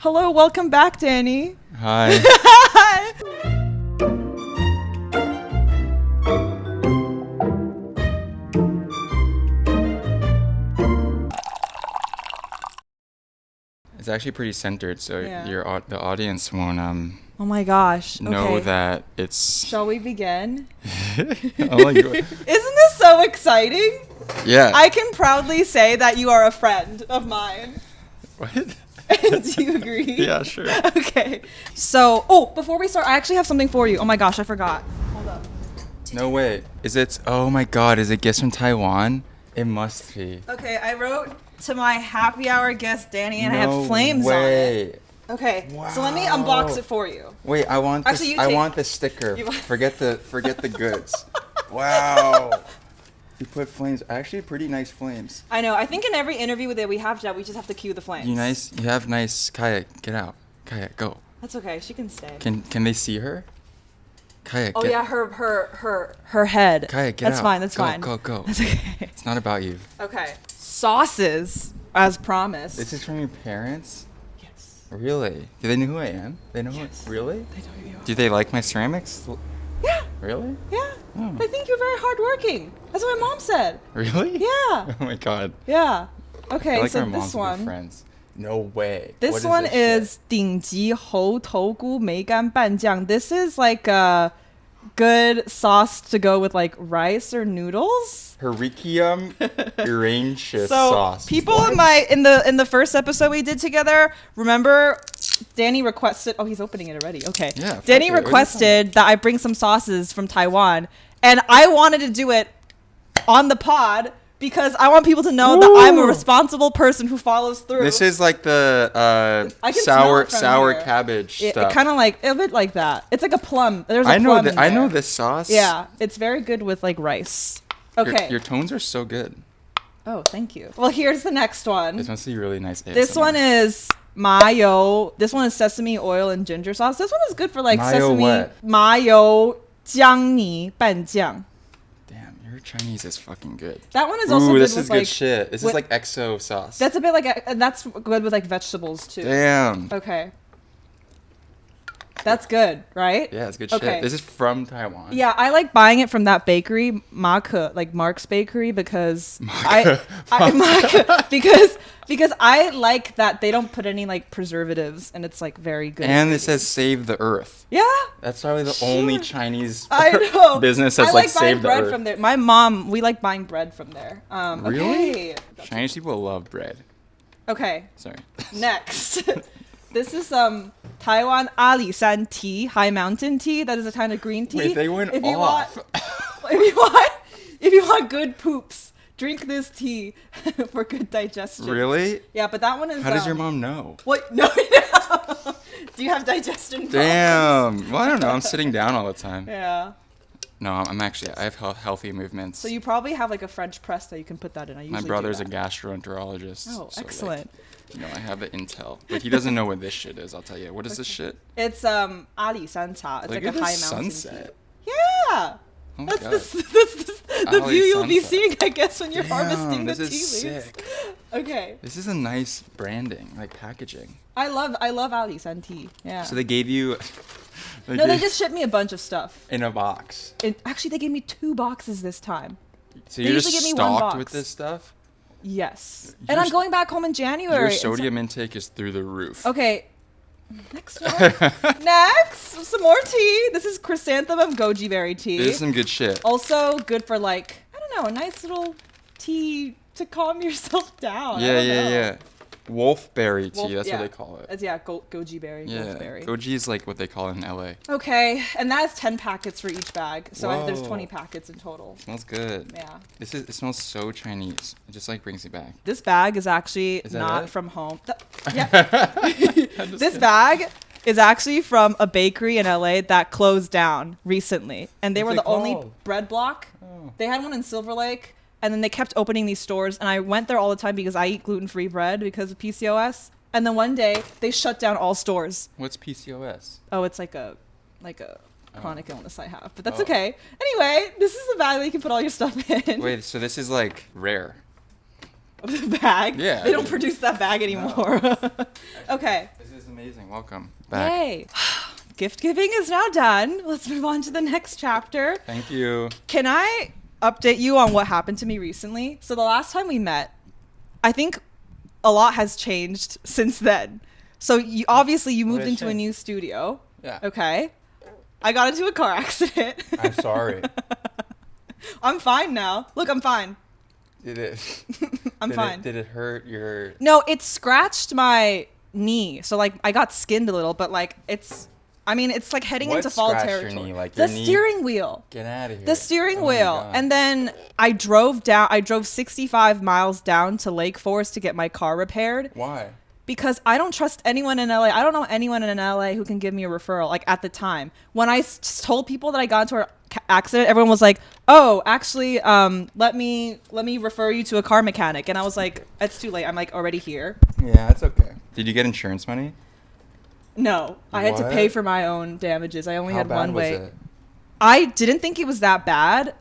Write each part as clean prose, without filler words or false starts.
Hello, welcome back, Danny. Hi. It's actually pretty centered, so the audience won't Oh my gosh. know that it's. Shall we begin? Oh my God. Isn't this so exciting? Yeah. I can proudly say that you are a friend of mine. What? Do you agree? Yeah, sure. Okay. So, before we start, I actually have something for you. Oh my gosh, I forgot. Hold up. No way. Is it? Oh my God. Is it gifts from Taiwan? It must be. Okay, I wrote to my happy hour guest, Danny, and I No have flames way. on it. Okay, so let me unbox it for you. Wait, I want Actually, this. you I take- want the sticker. Forget the goods. Wow. You put flames. Actually, pretty nice flames. I know. I think in every interview that we have, we just have to cue the flames. You have nice. Kaya, get out. Kaya, go. That's okay. She can stay. Can they see her? Kaya, Oh get. yeah, her head. Kaya, get That's out. fine. That's go, fine. Go, go. That's okay. It's not about you. Okay. Sauces, as promised. This is from your parents? Yes. Really? Do they know who I am? They know Yes. Really? They know who you are. Do they like my ceramics? Yeah. Really? Yeah. Oh. I think you're very hardworking. That's what my mom said. Really? Yeah. Oh my God. Yeah. I Okay. feel like So our moms this would be one. friends. No way. This What one this is 顶级猴头菇梅干拌酱. This is like a good sauce to go with like rice or noodles. Hericium Irantius So sauce. people What? in the first episode we did together, remember Danny requested. Oh, he's opening it already. Okay. Yeah, fuck Danny it. What are you requested that I bring some sauces from Taiwan, and I wanted to do it on the pod because I want people to know that I'm a Ooh. responsible person who follows through. This is like the I can smell it from sour here. cabbage It stuff. kind of like a bit like that. It's like a plum. There's a I know plum that. in I know there. this sauce. Yeah, it's very good with like rice. Okay. Your tones are so good. Oh, thank you. Well, here's the next one. This must be really nice. This ASMR. one is mayo. This one is sesame oil and ginger sauce. This one is good for like Mayo sesame what? mayo jiang ni ban jiang. Damn, your Chinese is fucking good. That one is also Ooh, good this with is like good shit. This is with- like EXO sauce. That's a bit like that's good with like vegetables too. Damn. Okay. That's good, right? Yeah, it's good Okay. shit. This is from Taiwan. Yeah, I like buying it from that bakery, like Mark's Bakery, because because I like that they don't put any like preservatives and it's like very good. And it says "Save the Earth." Yeah. That's probably the Sure. only Chinese I know. business I that's like like buying "Save the bread Earth." from there. My mom, we like buying bread from there. Really? Okay. Chinese people love bread. Okay. Sorry. Next. This is Taiwan Alishan tea, high mountain tea. That is a kind of green tea. Wait, they went if you off. if you want good poops, drink this tea for good digestion. Really? Yeah, but that one is. How does your mom know? What? No. Do you have digestion problems? Damn. Well, I don't know. I'm sitting down all the time. Yeah. No, I have healthy movements. So you probably have like a French press that you can put that in. I usually My brother's do a that. gastroenterologist. Oh, so, like, excellent. I have the intel, but he doesn't know what this shit is. I'll tell you. What is this shit? It's Alishan cha. It's Look like at a high this mountain sunset. tea. Yeah. Oh my That's God. the Ali view you'll be sunset. seeing, I guess, when you're Damn, harvesting the this tea is leaves. sick. Okay. This is a nice branding, like packaging. I love Alishan tea. Yeah. So they gave you. No, they just shipped me a bunch of stuff. in a box. Actually, they gave me 2 boxes this time. So They you're usually just give me one stocked box. with this stuff. Yes. Your And I'm s- going back home in January. Your and so- sodium intake is through the roof. Okay. Next one. Next, some more tea. This is chrysanthemum goji berry tea. This is some good shit. Also good for like, I don't know, a nice little tea to calm yourself down. I Yeah, don't know. yeah. Wolfberry tea. Wolf- That's yeah. what they call it. It's, goji berry, Yeah. wolfberry. Goji is like what they call it in LA. Okay, and that's 10 packets for each bag. So there's Whoa. 20 packets in total. Smells good. Yeah. It smells so Chinese. It just like brings me back. This bag is actually Is that not it? from home. This bag is actually from a bakery in LA that closed down recently. And they What's were it the only called? bread block. Oh. They had one in Silver Lake. And then they kept opening these stores. And I went there all the time because I eat gluten-free bread because of PCOS. And then one day they shut down all stores. What's PCOS? Oh, it's like a chronic illness I have. But that's Oh. okay. Anyway, this is the bag that you can put all your stuff in. Wait, so this is like rare. The bag? Yeah. They don't produce that bag anymore. Okay. This is amazing. Welcome back. Yay. Gift giving is now done. Let's move on to the next chapter. Thank you. Can I update you on what happened to me recently? So the last time we met, I think a lot has changed since then. So you moved into a new studio. Yeah. Okay. I got into a car accident. I'm sorry. I'm fine now. Look, I'm fine. Did it? I'm fine. Did it hurt your? No, it scratched my knee. So like I got skinned a little, but like it's like heading What into fall scratched your territory. knee? Like the your knee? steering wheel. Get out of here. The steering Oh my wheel. God. And then I drove 65 miles down to Lake Forest to get my car repaired. Why? Because I don't trust anyone in LA. I don't know anyone in LA who can give me a referral. Like at the time, when I told people that I got into an accident, everyone was like, "Oh, actually, let me refer you to a car mechanic." And I was like, "It's too late. I'm like already here." Yeah, it's okay. Did you get insurance money? No, I had to What? pay for my own damages. I only How had bad one was way. it? I didn't think it was that bad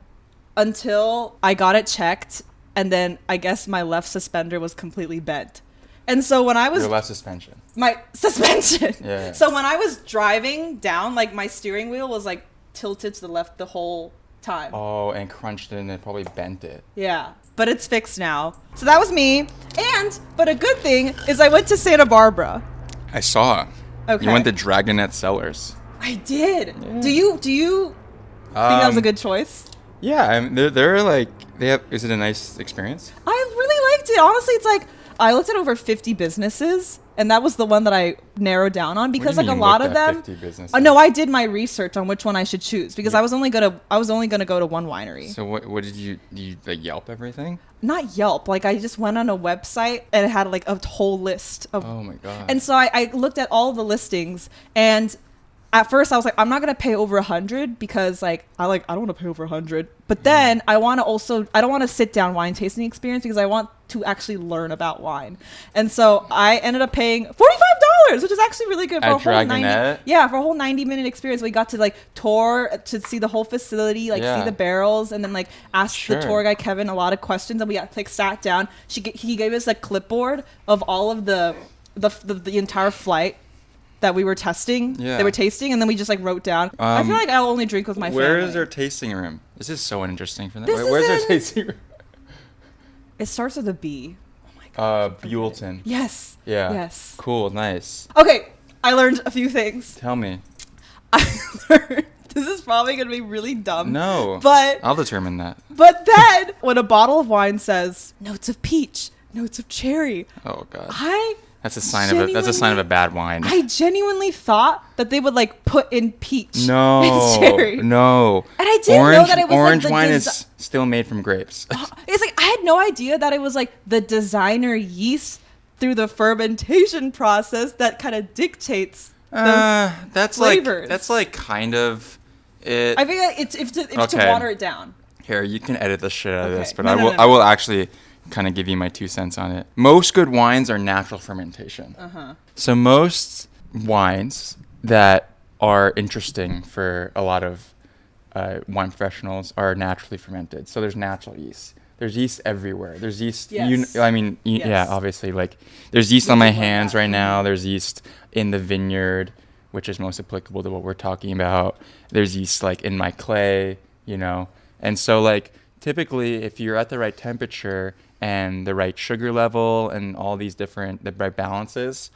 until I got it checked, and then I guess my left suspender was completely bent. And so when I was Your left suspension. my suspension. Yeah. So when I was driving down, like my steering wheel was like tilted to the left the whole time. Oh, and crunched it and it probably bent it. Yeah. But it's fixed now. So that was me. But a good thing is I went to Santa Barbara. I saw. Okay. You went to Dragonette Cellars. I did. Yeah. Do you think that was a good choice? Yeah, they're like they have. Is it a nice experience? I really liked it. Honestly, it's like I looked at over 50 businesses, and that was the one that I narrowed down on because What do like you a mean lot looked of at them. 50 businesses? No, I did my research on which one I should choose because I was only gonna go to one winery. So what did you like Yelp everything? Not Yelp. Like I just went on a website and it had like a whole list of. Oh my God. And so I looked at all the listings, and at first I was like, I'm not gonna pay over 100 because like I don't want to pay over 100. But then I don't want to sit down wine tasting experience because I want to actually learn about wine. And so I ended up paying $45, which is actually really good for At a whole 90. Dragonette? Yeah, for a whole 90-minute experience. We got to like tour to see the whole facility, like Yeah. see the barrels, and then like ask Sure. the tour guy Kevin a lot of questions. And we like sat down. He gave us a clipboard of all of the entire flight that we were testing. Yeah. They were tasting, and then we just like wrote down. I feel like I'll only drink with my Where family. is their tasting room? This is so interesting for them. This Where's their is in- tasting room? It starts with a B. Oh my god. Buellton. Yes. Yeah. Yes. Cool. Nice. Okay, I learned a few things. Tell me. I learned. This is probably gonna be really dumb. No. But I'll determine that. But then when a bottle of wine says notes of peach, notes of cherry, Oh God. That's a sign of a bad wine. I genuinely thought that they would like put in peach No. and cherry. No. And I didn't know that it was orange like the wine is still made from grapes. It's like I had no idea that it was like the designer yeast through the fermentation process that kind of dictates those That's flavors. like kind of it. I think that it's to Okay. water it down. Here, you can edit the shit out of Okay. this, but No, no, no, I no. will actually kind of give you my 2 cents on it. Most good wines are natural fermentation. So most wines that are interesting for a lot of wine professionals are naturally fermented. So there's natural yeast. There's yeast everywhere. There's yeast. Yes. Yeah, Yes. obviously. Like there's yeast on my Looking like hands that. right now. There's yeast in the vineyard, which is most applicable to what we're talking about. There's yeast like in my clay, and so like typically if you're at the right temperature and the right sugar level and all these the right balances,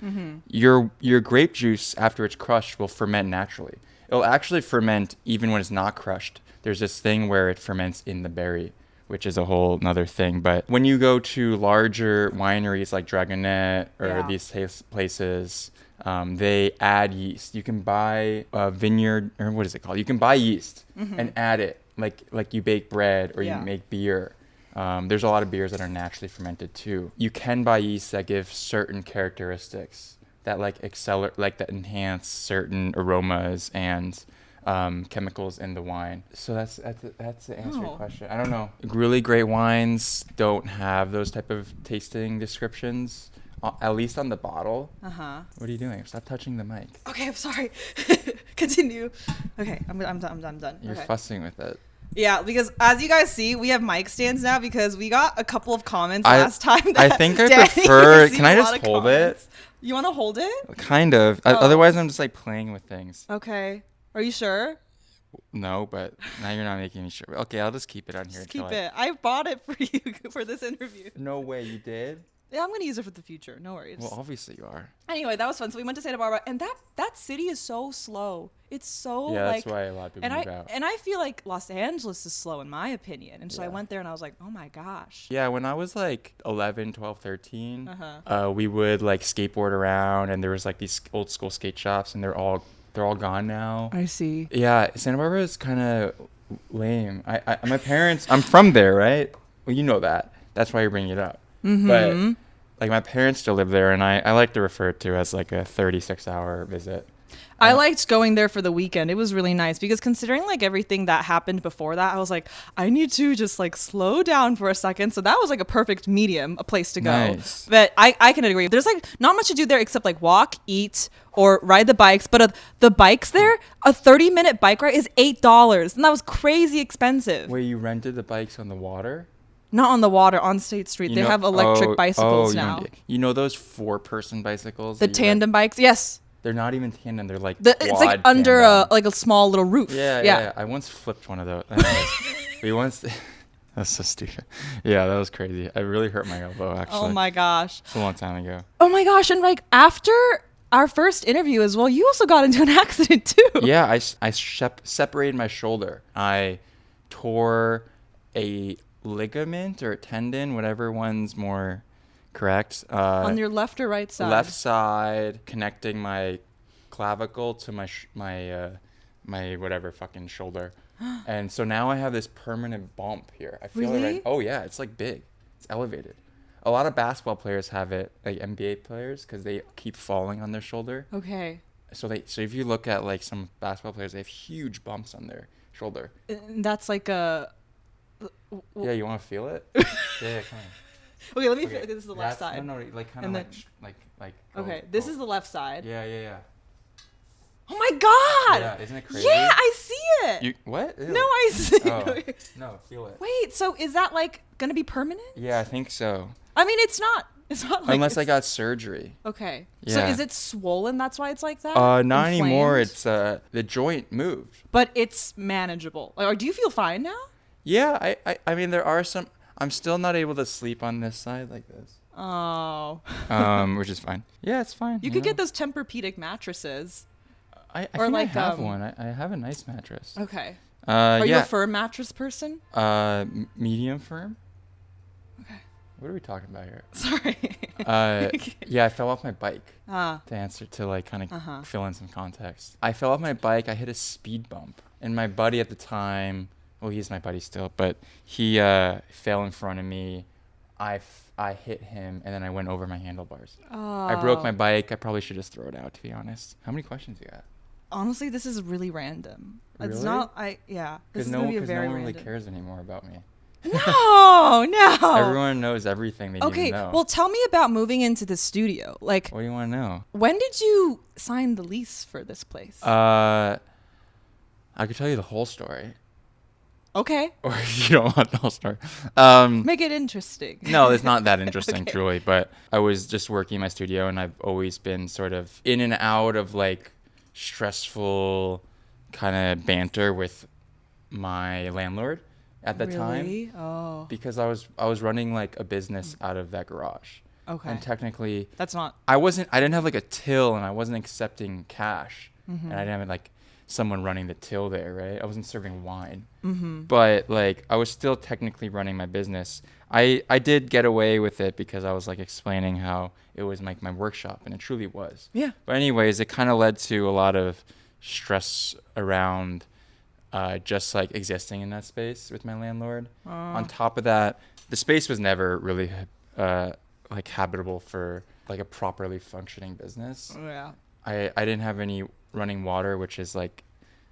your grape juice after it's crushed will ferment naturally. It'll actually ferment even when it's not crushed. There's this thing where it ferments in the berry, which is a whole nother thing. But when you go to larger wineries like Dragonette or these places, they add yeast. You can buy a vineyard, or what is it called? You can buy yeast and add it like you bake bread or you make beer. There's a lot of beers that are naturally fermented too. You can buy yeast that give certain characteristics that that enhance certain aromas and chemicals in the wine. So that's the answer to your question. I don't know. Really great wines don't have those type of tasting descriptions, at least on the bottle. What are you doing? Stop touching the mic. Okay, I'm sorry. Continue. Okay, I'm done. You're Okay. fussing with it. Yeah, because as you guys see, we have mic stands now because we got a couple of comments last time. I think I Danny prefer. received Can I a just lot of hold comments. it? You want to hold it? Kind of. Oh. Otherwise, I'm just like playing with things. Okay. Are you sure? No, but now you're not making me sure. Okay, I'll just keep it on here. Just keep it. I bought it for you for this interview. No way, you did? Yeah, I'm gonna use it for the future. No worries. Well, obviously you are. Anyway, that was fun. So we went to Santa Barbara, and that city is so slow. It's so Yeah, like, that's why a lot of people move out. And I feel like Los Angeles is slow in my opinion. And so I Yeah. went there and I was like, oh my gosh. Yeah, when I was like 11, 12, 13, Uh-huh. we would like skateboard around, and there was like these old school skate shops, and they're all gone now. I see. Yeah, Santa Barbara is kind of lame. My parents, I'm from there, right? Well, you know that. That's why you're bringing it up. But like my parents still live there, and I like to refer to it as like a 36-hour visit. I liked going there for the weekend. It was really nice because considering like everything that happened before that, I was like, I need to just like slow down for a second. So that was like a perfect medium, a place to go. Nice. But I can agree. There's like not much to do there except like walk, eat, or ride the bikes. But the bikes there, a 30-minute bike ride is $8. And that was crazy expensive. Wait, you rented the bikes on the water? Not on the water, on State Street. They have electric bicycles now. You know those 4-person bicycles? The tandem bikes? Yes. They're not even tandem. They're like It's like under a small little roof. Yeah. I once flipped one of those. That's so stupid. Yeah, that was crazy. It really hurt my elbow, actually. Oh my gosh. It's a long time ago. Oh my gosh. And like after our first interview as well, you also got into an accident too. Yeah, I separated my shoulder. I tore a ligament or a tendon, whatever one's more correct. On your left or right side? Left side, connecting my clavicle to my whatever fucking shoulder. And so now I have this permanent bump here. I feel Really? oh yeah, it's like big. It's elevated. A lot of basketball players have it, like NBA players, because they keep falling on their shoulder. Okay. So if you look at like some basketball players, they have huge bumps on their shoulder. And that's like a... Yeah, you want to feel it? Yeah, come on. Okay, let me feel. This is the left side. No, like kind And of then- like. Okay, this is the left side. Yeah. Oh my god! Yeah, isn't it crazy? Yeah, I see it. You what? Ew. No, I see Oh, it. no, feel it. Wait, so is that like gonna be permanent? Yeah, I think so. I mean, it's not. It's not like. Unless I got surgery. Okay. So Yeah. is it swollen? That's why it's like that. Not anymore. Inflamed? It's the joint moved. But it's manageable. Like, or do you feel fine now? Yeah, I mean there are some. I'm still not able to sleep on this side like this. Oh. Which is fine. Yeah, it's fine. You could get those Tempur-Pedic mattresses. I or think like, I have one. I have a nice mattress. Okay. Are you yeah. a firm mattress person? Medium firm. Okay. What are we talking about here? Sorry. Yeah, I fell off my bike. Ah. To like kind of fill in some context. I fell off my bike. I hit a speed bump, and my buddy at the time, well, he's my buddy still, but he fell in front of me. I hit him, and then I went over my handlebars. Oh. I broke my bike. I probably should just throw it out, to be honest. How many questions you got? Honestly, this is really random. It's Really? not. Yeah. This is gonna be a very no one really random. cares anymore about me. No. Everyone knows everything they need Okay. to know. Well, tell me about moving into the studio. Like, What do you want to know? when did you sign the lease for this place? I could tell you the whole story. Okay. Or you don't want the whole story. Make it interesting. No, it's not that interesting, Okay. truly. But I was just working in my studio, and I've always been sort of in and out of like stressful kind of banter with my landlord at the time, Really? Oh. because I was running like a business out of that garage. Okay. And technically, That's not. I didn't have like a till, and I wasn't accepting cash, Mm-hmm. and I didn't have like someone running the till there, right? I wasn't serving wine. Mm-hmm. But like I was still technically running my business. I did get away with it because I was like explaining how it was like my workshop, and it truly was. Yeah. But anyways, it kind of led to a lot of stress around just like existing in that space with my landlord. On top of that, the space was never really like habitable for like a properly functioning business. Yeah. I didn't have any running water, which is like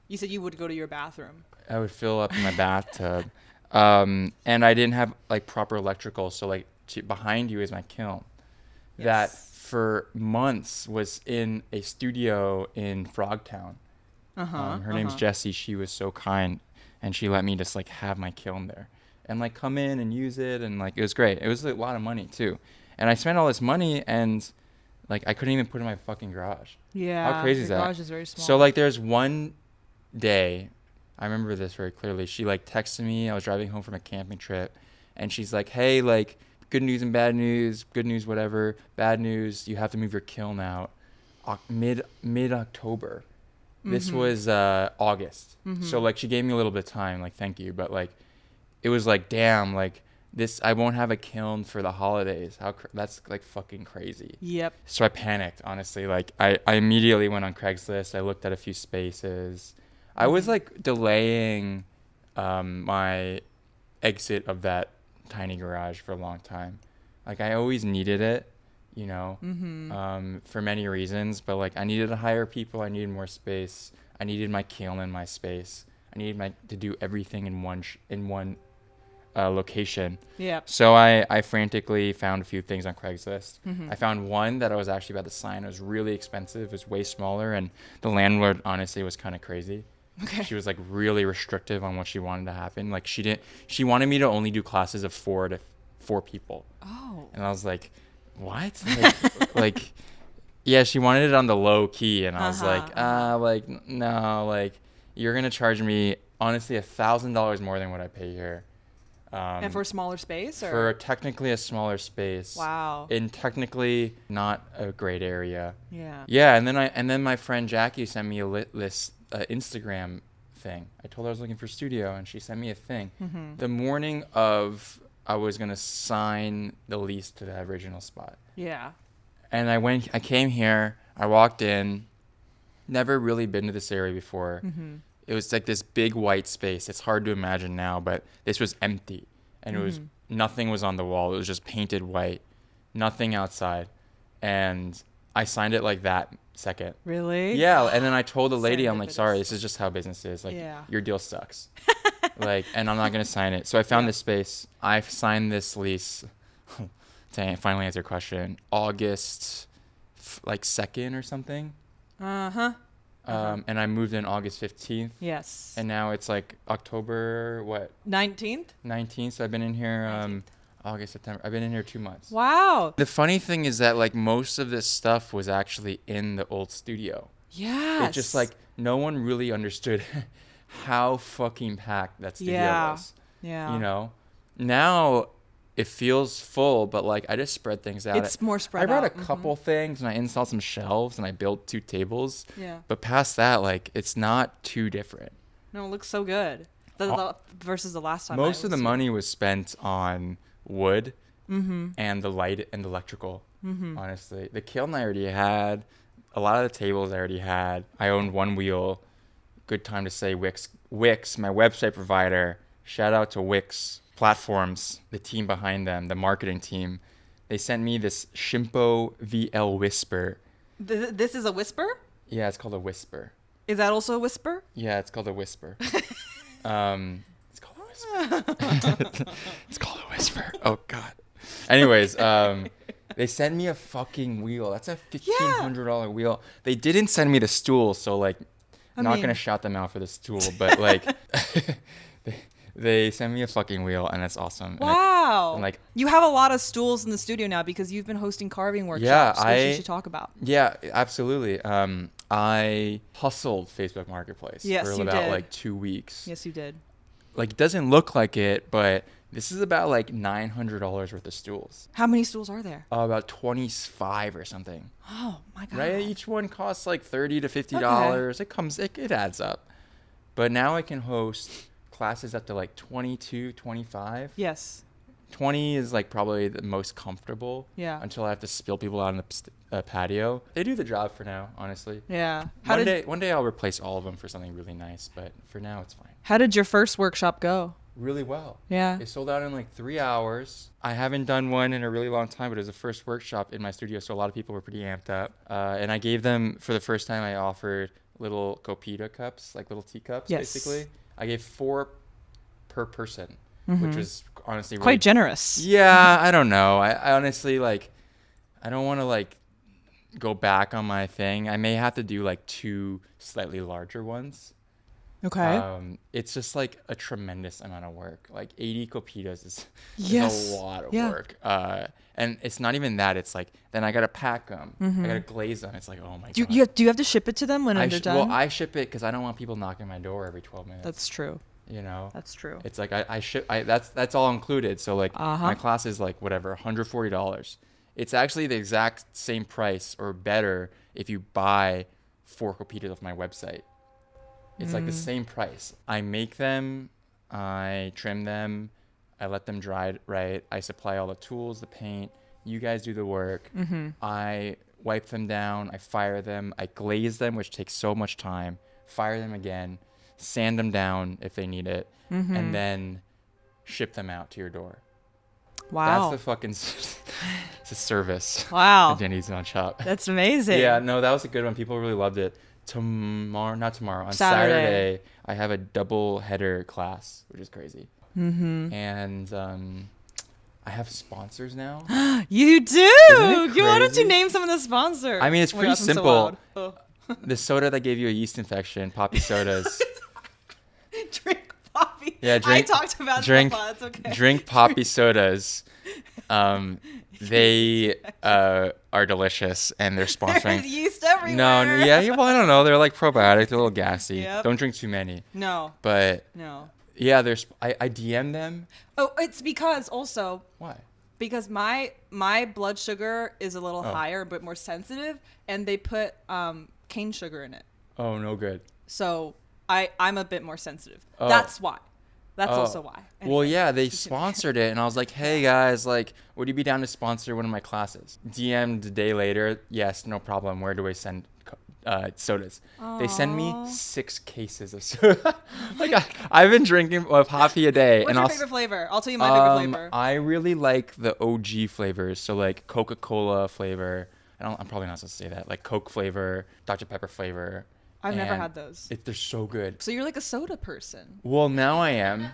You said you would go to your bathroom. I would fill up in my bathtub. And I didn't have like proper electrical. So like behind you is my kiln that Yes. for months was in a studio in Frogtown. Her name's Jessie. She was so kind, and she let me just like have my kiln there and like come in and use it. And like, it was great. It was a lot of money too. And I spent all this money, and Like I couldn't even put it in my fucking garage. Yeah. How crazy is your that? garage is very small. So like there's one day, I remember this very clearly. She like texted me. I was driving home from a camping trip, and she's like, "Hey, like good news and bad news. Good news, whatever. Bad news, you have to move your kiln out mid October." This was August. So like she gave me a little bit of time. Like thank you, but like it was like damn, like this I won't have a kiln for the holidays. That's like fucking crazy. Yep. So I panicked, honestly. Like I immediately went on Craigslist. I looked at a few spaces. I was like delaying my exit of that tiny garage for a long time. Like I always needed it, you know, for many reasons. But like I needed to hire people. I needed more space. I needed my kiln in my space. I needed to do everything in one location. Yeah. So I frantically found a few things on Craigslist. I found one that I was actually about to sign. It was really expensive. It was way smaller, and the landlord honestly was kind of crazy. Okay. She was like really restrictive on what she wanted to happen. Like she wanted me to only do classes of 4 people. Oh. And I was like, what? Like yeah, she wanted it on the low key, and I was like no, like you're gonna charge me honestly $1,000 more than what I pay here. And for a smaller space, or for technically a smaller space. Wow. In technically not a great area. Yeah. Yeah, and then my friend Jackie sent me a Instagram thing. I told her I was looking for a studio, and she sent me a thing. The morning of I was gonna sign the lease to the original spot. Yeah. And I came here, I walked in, never really been to this area before. It was like this big white space. It's hard to imagine now, but this was empty. And it was nothing was on the wall. It was just painted white. Nothing outside. And I signed it like that second. Really? Yeah, and then I told the lady, I'm like, sorry, this is just how business is. Like, your deal sucks. Like, and I'm not going to sign it. So I found this space. I signed this lease, to finally answer your question, August, like, 2nd or something. And I moved in August 15th. Yes. And now it's like October, what? 19th? 19th. So I've been in here August, September. I've been in here 2 months. Wow. The funny thing is that like most of this stuff was actually in the old studio. Yes. It just like no one really understood how fucking packed that studio was. Yeah. You know? Now it feels full, but like I just spread things out. It's more spread out. I brought a couple things, and I installed some shelves, and I built 2 tables. Yeah. But past that, like it's not too different. No, it looks so good. Versus the last time. Most of the money was spent on wood and the light and electrical. Honestly, the kiln I already had. A lot of the tables I already had. I owned one wheel. Good time to say Wix. Wix, my website provider. Shout out to Wix Platforms, the team behind them, the marketing team. They sent me this Shimpo VL Whisper. This is a whisper? Yeah, it's called a Whisper. Is that also a whisper? Yeah, it's called a Whisper. It's called a Whisper. It's called a Whisper. Oh, God. Anyways, they sent me a fucking wheel. That's a $1,500 wheel. They didn't send me the stool, so, like, I'm not going to shout them out for the stool, but, like... They sent me a fucking wheel, and it's awesome. Wow. And like, you have a lot of stools in the studio now because you've been hosting carving workshops, which you should talk about. Yeah, absolutely. I hustled Facebook Marketplace for about like 2 weeks. Yes, you did. Like, it doesn't look like it, but this is about like $900 worth of stools. How many stools are there? About 25 or something. Oh, my God. Right? Each one costs like $30 to $50. Okay. It adds up. But now I can host... classes up to like 22, 25. Yes. 20 is like probably the most comfortable. Yeah. Until I have to spill people out on the patio. They do the job for now, honestly. Yeah. One day I'll replace all of them for something really nice, but for now it's fine. How did your first workshop go? Really well. Yeah. It sold out in like 3 hours. I haven't done one in a really long time, but it was the first workshop in my studio, so a lot of people were pretty amped up. And I gave them, for the first time, I offered little copita cups, like little teacups, basically. I gave 4 per person, which was honestly quite generous. Yeah, I don't know. I honestly, like, I don't want to, like, go back on my thing. I may have to do, like, 2 slightly larger ones. It's just like a tremendous amount of work. Like 80 copitas is Yes. a lot of Yeah. work. And it's not even that. It's like, then I got to pack them. I got to glaze them. It's like, oh my God. Do you have to ship it to them when they're done? Well, I ship it because I don't want people knocking my door every 12 minutes. That's true. You know? That's true. It's like that's all included. So like my class is like whatever, $140. It's actually the exact same price or better if you buy 4 copitas off my website. It's like the same price. I make them, I trim them, I let them dry right. I supply all the tools, the paint. You guys do the work. I wipe them down. I fire them. I glaze them, which takes so much time. Fire them again. Sand them down if they need it. And then ship them out to your door. Wow. That's the fucking it's a service. Wow. At Jenny's on Shop. That's amazing. Yeah, no, that was a good one. People really loved it. On Saturday, I have a double header class, which is crazy. And I have sponsors now. You do. Isn't it Why don't you crazy? name some of the sponsors? I mean, it's Oh my pretty gosh, I'm so simple. loud. The soda that gave you a yeast infection, Poppy sodas. Drink Poppy. Yeah, drink. I talked about drink. That's okay. Drink Poppy sodas. They are delicious, and they're sponsoring. There's yeast everywhere. No, well, I don't know. They're like probiotic. They're a little gassy. Yep. Don't drink too many. No. But No. yeah, I DM them. Oh, it's because also Why? because my blood sugar is a little higher, but more sensitive, and they put cane sugar in it. Oh, no good. So I'm a bit more sensitive. Oh. That's why. That's Oh. also why. Well, Anyway. yeah, they sponsored it, and I was like, hey, guys, like, would you be down to sponsor one of my classes? DM'd a day later, yes, no problem. Where do I send sodas? They send me 6 cases of soda. Like, I've been drinking of hAAPI a day. What's and your favorite flavor? I'll tell you my favorite flavor. I really like the OG flavors, so like Coca-Cola flavor. I'm probably not supposed to say that. Like Coke flavor, Dr. Pepper flavor. I've never and had those. They're so good. So you're like a soda person. Well, now I am.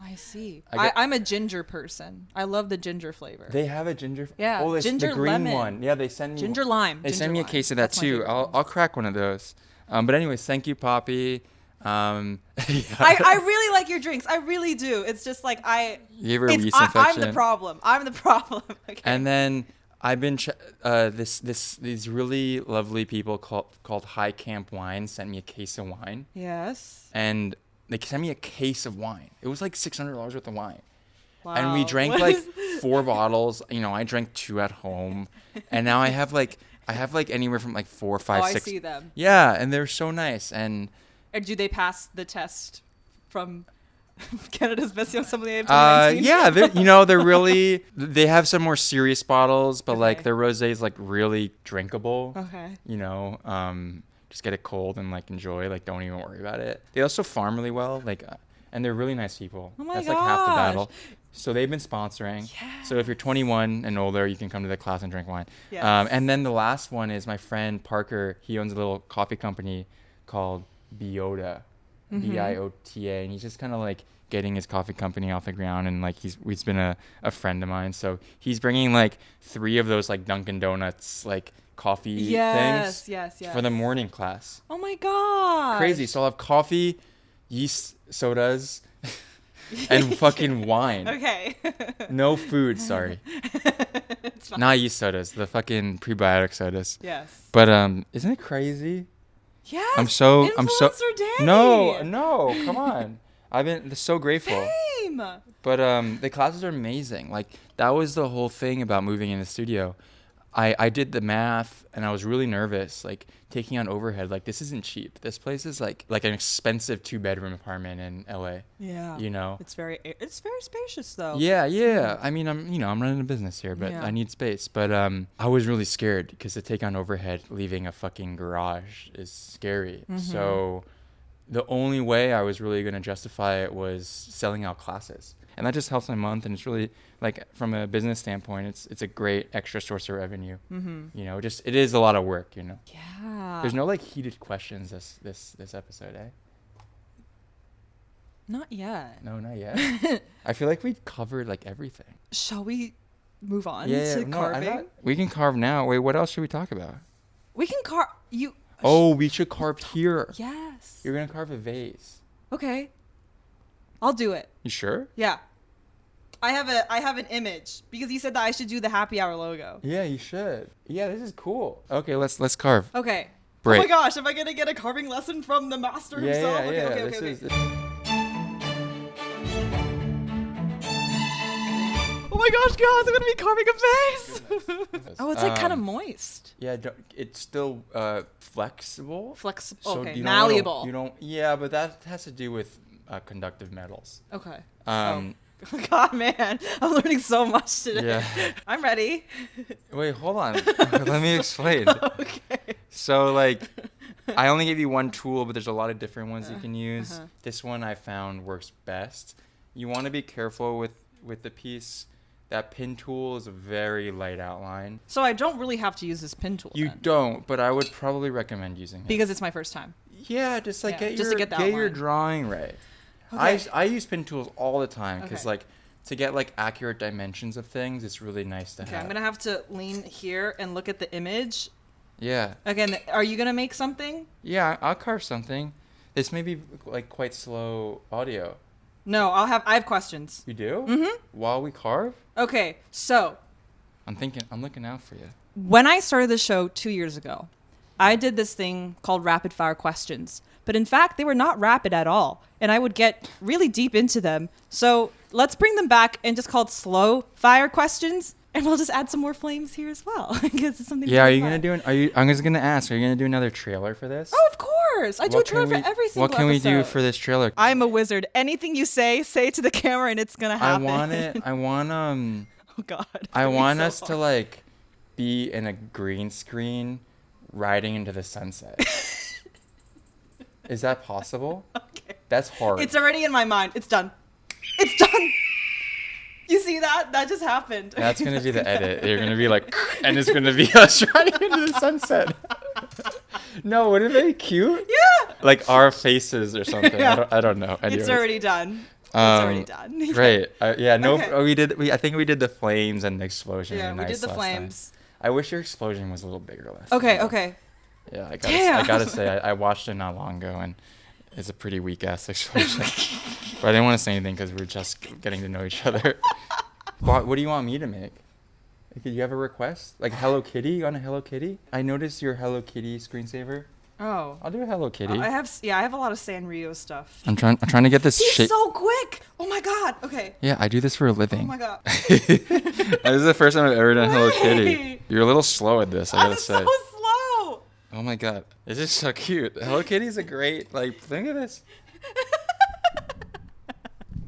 I see. I I'm a ginger person. I love the ginger flavor. They have a ginger. Yeah, Oh, ginger the green lemon. one. Yeah, they send me Ginger lime. They Ginger send me a lime. case of that That's my too. favorite I'll creck one of those. But anyways, thank you, Poppy. Yeah. I really like your drinks. I really do. It's just like You have a yeast infection. I'm the problem. I'm the problem. Okay. And then I've been these really lovely people called High Camp Wine sent me a case of wine. Yes. And they sent me a case of wine. It was like $600 worth of wine. Wow. And we drank What like is- 4 bottles. You know, I drank 2 at home. And now I have like anywhere from like 4, 5, 6. I see them. Yeah, and they're so nice. And Do they pass the test from Canada's Best Young Sommelier of 2019? yeah, they're really, they have some more serious bottles, but like their rosé is like really drinkable. Okay. You know, just get it cold and like enjoy, like don't even worry about it. They also farm really well, like, and they're really nice people. Oh my That's like half the gosh. battle. So they've been sponsoring. So if you're 21 and older, you can come to the class and drink wine. Yes. And then the last one is my friend Parker. He owns a little coffee company called Biota, Biota, and he's just kind of like getting his coffee company off the ground, and like he's been a friend of mine. So he's bringing like 3 of those like Dunkin' Donuts like coffee things Yes. for the morning class. Oh my god. Crazy. So I'll have coffee, yeast sodas, and fucking wine. Okay. No food, sorry. It's fine. Not yeast sodas, the fucking prebiotic sodas. Yes. But isn't it crazy? Yes. Influencer Danny. No, come on. I've been so grateful. Same. But the classes are amazing. Like that was the whole thing about moving in the studio. I did the math and I was really nervous, like taking on overhead. Like this isn't cheap. This place is like an expensive 2-bedroom apartment in LA. Yeah. You know. It's very spacious though. Yeah. I mean, I'm running a business here, but Yeah. I need space. But I was really scared because to take on overhead, leaving a fucking garage is scary. So the only way I was really going to justify it was selling out classes. And that just helps my month, and it's really, like, from a business standpoint, it's a great extra source of revenue. You know, it is a lot of work, you know. Yeah. There's no, like, heated questions this episode, eh? Not yet. No, not yet. I feel like we covered, like, everything. Shall we move on Yeah, to no, carving? we can carve now. Wait, what else should we talk about? We can carve. Oh, we should carve here. Yes. Yes. You're gonna carve a vase. Okay. I'll do it. You sure? Yeah. I have an image because you said that I should do the happy hour logo. Yeah, you should. Yeah, this is cool. Okay, let's carve. Okay. Break. Oh my gosh, am I gonna get a carving lesson from the master himself? Okay. Oh my gosh, guys, I'm gonna be carving a vase. Oh, it's like kind of moist. Yeah, it's still flexible. Flexible. So Okay, you malleable. You don't. Yeah, but that has to do with conductive metals. Okay. Um. Oh God, man, I'm learning so much today. Yeah. I'm ready. Wait, hold on. Let me explain. Okay. So like, I only gave you one tool, but there's a lot of different ones you can use. This one I found works best. You want to be careful with the piece. That pin tool is a very light outline. So I don't really have to use this pin tool. You then, don't, but I would probably recommend using it. because it's my first time. Yeah, just like Yeah, just to get the get your outline. drawing right. Okay. I use pin tools all the time because Okay. like to get like accurate dimensions of things, it's really nice to Okay, have. I'm gonna have to lean here and look at the image. Yeah. Again, are you gonna make something? Yeah, I'll carve something. This may be like quite slow audio. No, I have questions. You do? Mhm. While we carve? Okay, so I'm looking out for you. when I started the show 2 years ago, I did this thing called rapid fire questions. But in fact, they were not rapid at all. And I would get really deep into them. So let's bring them back and just call it slow fire questions. And we'll just add some more flames here as well. Because it's something. Yeah, are you fun. gonna do I'm just gonna ask, are you gonna do another trailer for this? Oh, of course. I do a What trailer can for every single What can we do episode. for this trailer? I'm a wizard. Anything you say to the camera and it's gonna happen. I want Oh God. I want so us to hard. like be in a green screen riding into the sunset. Is that possible? Okay. That's hard. It's already in my mind. It's done. It's done. You see that? That just happened. That's gonna be the edit. You're gonna be like, and it's gonna be us riding into the sunset. No, wouldn't it be cute? Yeah. Like our faces or something. Yeah. I don't know. Anyways. It's already done. It's already done. Great. Yeah. No. Okay. I think we did the flames and the explosion. Yeah, really we did nice the last flames. time. I wish your explosion was a little bigger last Okay, time. okay. Yeah, I Damn. gotta say, I watched it not long ago, and it's a pretty weak ass explosion. But I didn't want to say anything because we're just getting to know each other. What do you want me to make? Like, do you have a request? Like Hello Kitty? You want a Hello Kitty? I noticed your Hello Kitty screensaver. Oh. I'll do a Hello Kitty. I have a lot of Sanrio stuff. I'm trying to get this He's shape. so quick. Oh my God. Okay. Yeah, I do this for a living. Oh my God. This is the first time I've ever done Hello Kitty. Wait. You're a little slow at this, I I'm gotta so say. slow. Oh my God, this is so cute. Hello Kitty's a great, like, think of this.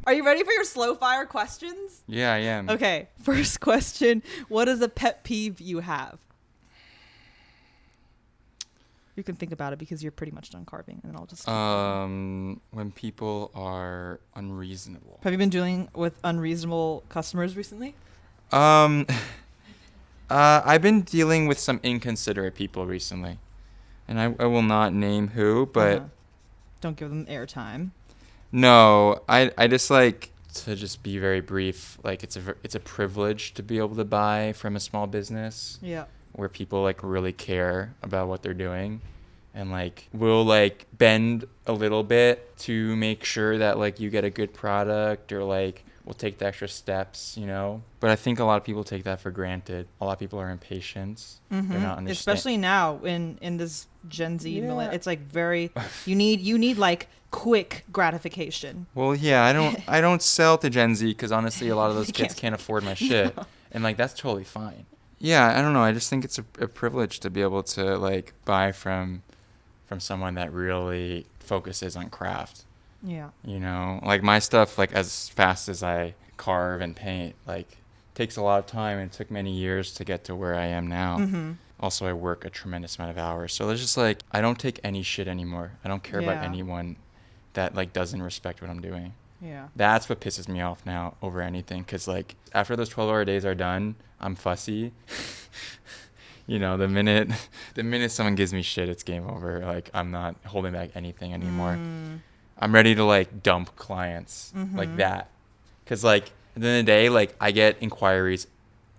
Are you ready for your slow fire questions? Yeah, I am. Okay. First question. What is a pet peeve you have? You can think about it because you're pretty much done carving, and I'll just. When people are unreasonable. Have you been dealing with unreasonable customers recently? I've been dealing with some inconsiderate people recently, and I will not name who, but Don't give them airtime. no, I just like to just be very brief. Like it's a privilege to be able to buy from a small business. Yeah. Where people like really care about what they're doing and like will like bend a little bit to make sure that like you get a good product or like will take the extra steps, you know. But I think a lot of people take that for granted. A lot of people are impatient. They're not understanding. Especially now in this Gen Z, Yeah. it's like very you need like quick gratification. Well, yeah, I don't sell to Gen Z because honestly a lot of those You kids can't. can't afford my shit. And like that's totally fine. Yeah, I don't know. I just think it's a privilege to be able to like buy from someone that really focuses on craft. Yeah. You know, like my stuff, like as fast as I carve and paint, like takes a lot of time and it took many years to get to where I am now. Mm-hmm. Also, I work a tremendous amount of hours. So there's just like, I don't take any shit anymore. I don't care about Yeah. anyone that like doesn't respect what I'm doing. Yeah. That's what pisses me off now over anything. Cause like after those 12-hour days are done, I'm fussy. You know, the minute someone gives me shit, it's game over. Like I'm not holding back anything anymore. I'm ready to like dump clients like that. Cause like at the end of the day, like I get inquiries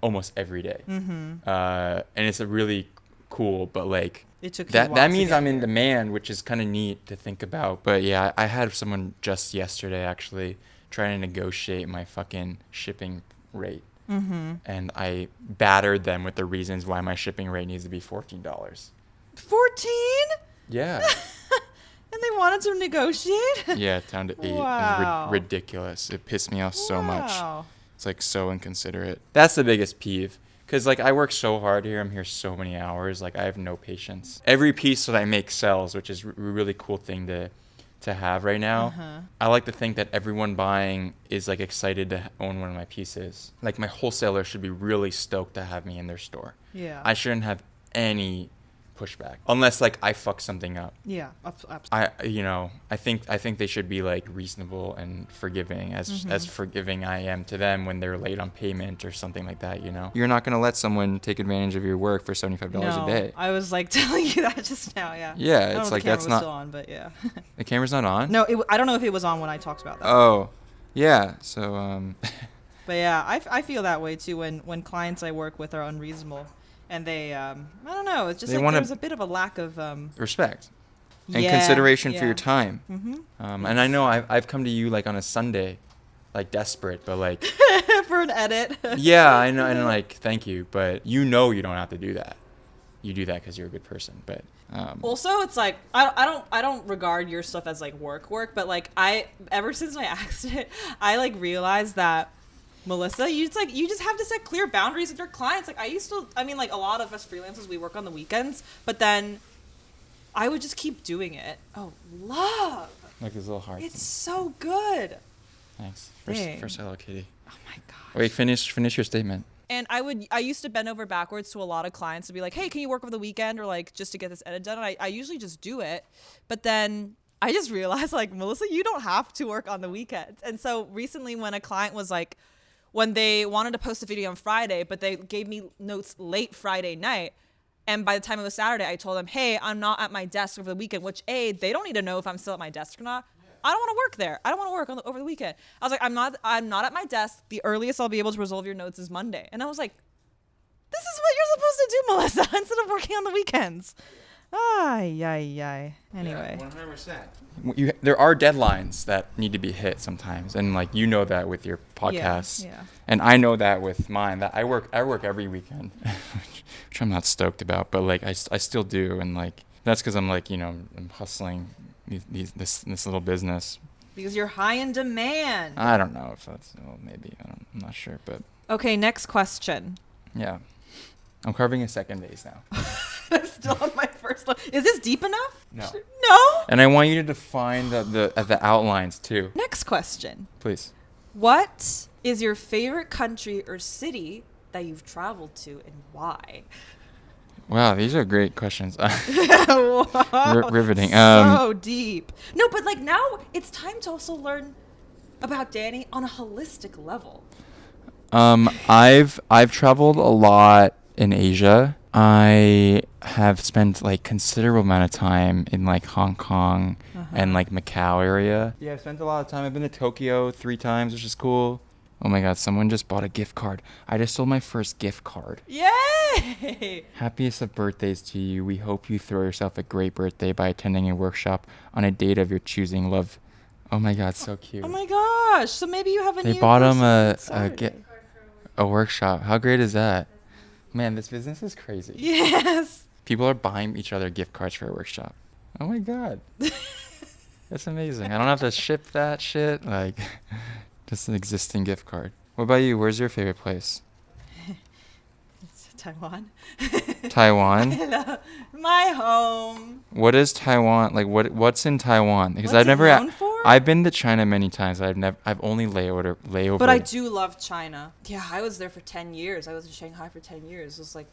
almost every day. And it's a really cool, but like It took you a while That to means get I'm in here. demand, which is kind of neat to think about. But yeah, I had someone just yesterday actually trying to negotiate my fucking shipping rate. Mm-hmm. And I battered them with the reasons why my shipping rate needs to be $14. 14? Yeah. And they wanted to negotiate? Yeah, down to 8. It was Wow. ridiculous. It pissed me off so much. Wow. It's like so inconsiderate. That's the biggest peeve. Because like I work so hard here. I'm here so many hours. Like I have no patience. Every piece that I make sells, which is a really cool thing to have right now. Uh-huh. I like to think that everyone buying is like excited to own one of my pieces. Like my wholesaler should be really stoked to have me in their store. Yeah. I shouldn't have any pushback unless like I fuck something up. Yeah. Absolutely. I think they should be like reasonable and forgiving as forgiving I am to them when they're late on payment or something like that, You're not going to let someone take advantage of your work for $75 a day. I was like telling you that just now, yeah. Yeah, I don't know it's if like the camera that's was not still on, but yeah. The camera's not on? No, I don't know if it was on when I talked about that. Oh. Yeah, so But yeah, I feel that way too when clients I work with are unreasonable. And they, I don't know, it's just They like wanna- there's a bit of a lack of respect and yeah, consideration for yeah. your time. Mm-hmm. And I know I've come to you like on a Sunday, like desperate, but like For an edit. yeah, I know, and like thank you, but you don't have to do that. You do that because you're a good person, but Also, it's like I don't regard your stuff as like work, but like ever since my accident, I like realized that Melissa, you just have to set clear boundaries with your clients. Like like a lot of us freelancers, we work on the weekends, but then I would just keep doing it. Oh, love. like these little hearts. It's so good. Thanks. Dang. First Hello Kitty. Oh my gosh. Wait, finish your statement. And I used to bend over backwards to a lot of clients to be like, hey, can you work over the weekend or like just to get this edit done? And I usually just do it. But then I just realized like, Melissa, you don't have to work on the weekends. And so recently when a client was like, when they wanted to post a video on Friday, but they gave me notes late Friday night. And by the time it was Saturday, I told them, hey, I'm not at my desk over the weekend, which they don't need to know if I'm still at my desk or not. I don't want to work there. I don't want to work over the weekend. I was like, I'm not at my desk. The earliest I'll be able to resolve your notes is Monday. And I was like, this is what you're supposed to do, Melissa, instead of working on the weekends. Ay. Anyway. Yeah, 100%. There are deadlines that need to be hit sometimes, and like that with your podcasts, Yeah. and I know that with mine. That I work every weekend, which I'm not stoked about, but like I still do, and like that's because I'm like I'm hustling this little business. Because you're high in demand. I don't know if that's maybe I'm not sure, but Okay, next question. yeah, I'm carving a second vase now. I'm still on my first one. Is this deep enough? No. No? And I want you to define the outlines too, Next question. please. What is your favorite country or city that you've traveled to and why? Wow, these are great questions. Wow. Riveting. So deep. No, but like now it's time to also learn about Danny on a holistic level. I've traveled a lot in Asia. I have spent like considerable amount of time in like Hong Kong and like Macau area. Yeah, I've spent a lot of time. I've been to Tokyo 3 times, which is cool. Oh my God, someone just bought a gift card. I just sold my first gift card. Yay! Happiest of birthdays to you. We hope you throw yourself a great birthday by attending a workshop on a date of your choosing. Love. Oh my God, so cute. Oh my gosh. So maybe you have a They new bought him person a workshop. How great is that? Man, this business is crazy. Yes. People are buying each other gift cards for a workshop. Oh my God. That's amazing. I don't have to ship that shit. Like, just an existing gift card. What about you? Where's your favorite place? It's Taiwan. Taiwan? I love my home. What is Taiwan? Like, what's in Taiwan? Because What's I've it never. known for? I've been to China many times. I've only layover. But I do love China. Yeah, I was there for 10 years. I was in Shanghai for 10 years. It was like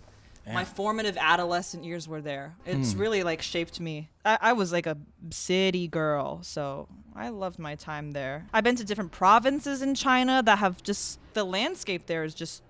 my formative adolescent years were there. It's really like shaped me. I was like a city girl, so I loved my time there. I've been to different provinces in China that have just, the landscape there is just,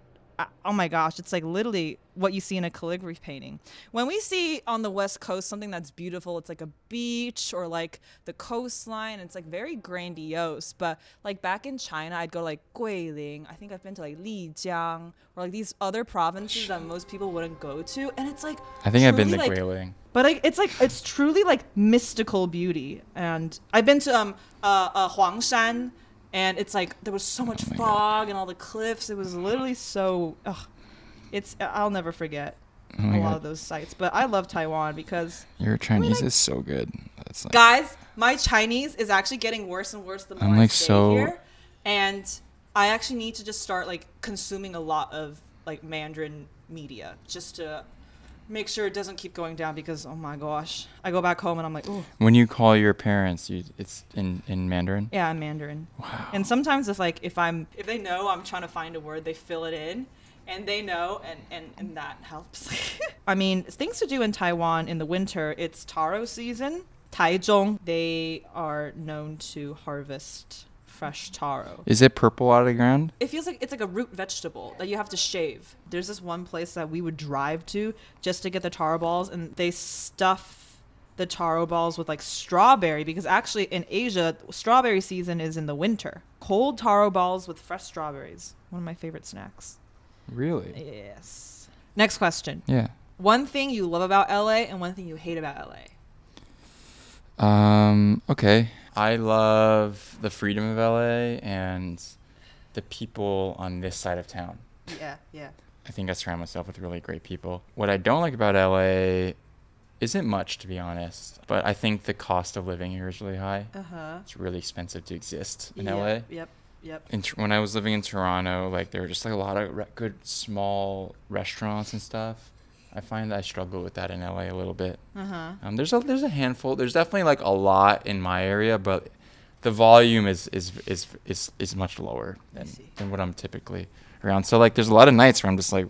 oh my gosh, it's like literally what you see in a calligraphy painting. When we see on the West Coast something that's beautiful, it's like a beach or like the coastline. It's like very grandiose. But like back in China, I'd go like Guilin. I think I've been to like Lijiang or like these other provinces that most people wouldn't go to. And it's like I think I've been to truly, like, Guilin. But it's truly like mystical beauty. And I've been to Huangshan, and it's like there was so much fog and all the cliffs. It was literally so. I'll never forget a lot of those sites. But I love Taiwan because your Chinese is so good. That's like, guys, my Chinese is actually getting worse and worse the more I stay here, and I actually need to just start like consuming a lot of like Mandarin media just to make sure it doesn't keep going down, because oh my gosh, I go back home and I'm like, oh. When you call your parents, it's in Mandarin? Yeah, in Mandarin. Wow. And sometimes if they know I'm trying to find a word, they fill it in, and they know, and that helps. I mean, things to do in Taiwan in the winter, it's taro season. Taichung, they are known to harvest fresh taro. Is it purple out of the ground? It feels like it's like a root vegetable that you have to shave. There's this one place that we would drive to just to get the taro balls, and they stuff the taro balls with like strawberry, because actually in Asia, strawberry season is in the winter. Cold taro balls with fresh strawberries. One of my favorite snacks. Really? Yes. Next question. Yeah. One thing you love about LA and one thing you hate about LA. Okay. I love the freedom of LA and the people on this side of town. Yeah. I think I surround myself with really great people. What I don't like about LA isn't much, to be honest, but I think the cost of living here is really high. It's really expensive to exist in LA. Yep. When I was living in Toronto, like there were just like a lot of good small restaurants and stuff. I find that I struggle with that in LA a little bit. There's a handful. There's definitely like a lot in my area, but the volume is much lower than what I'm typically around. So like there's a lot of nights where I'm just like,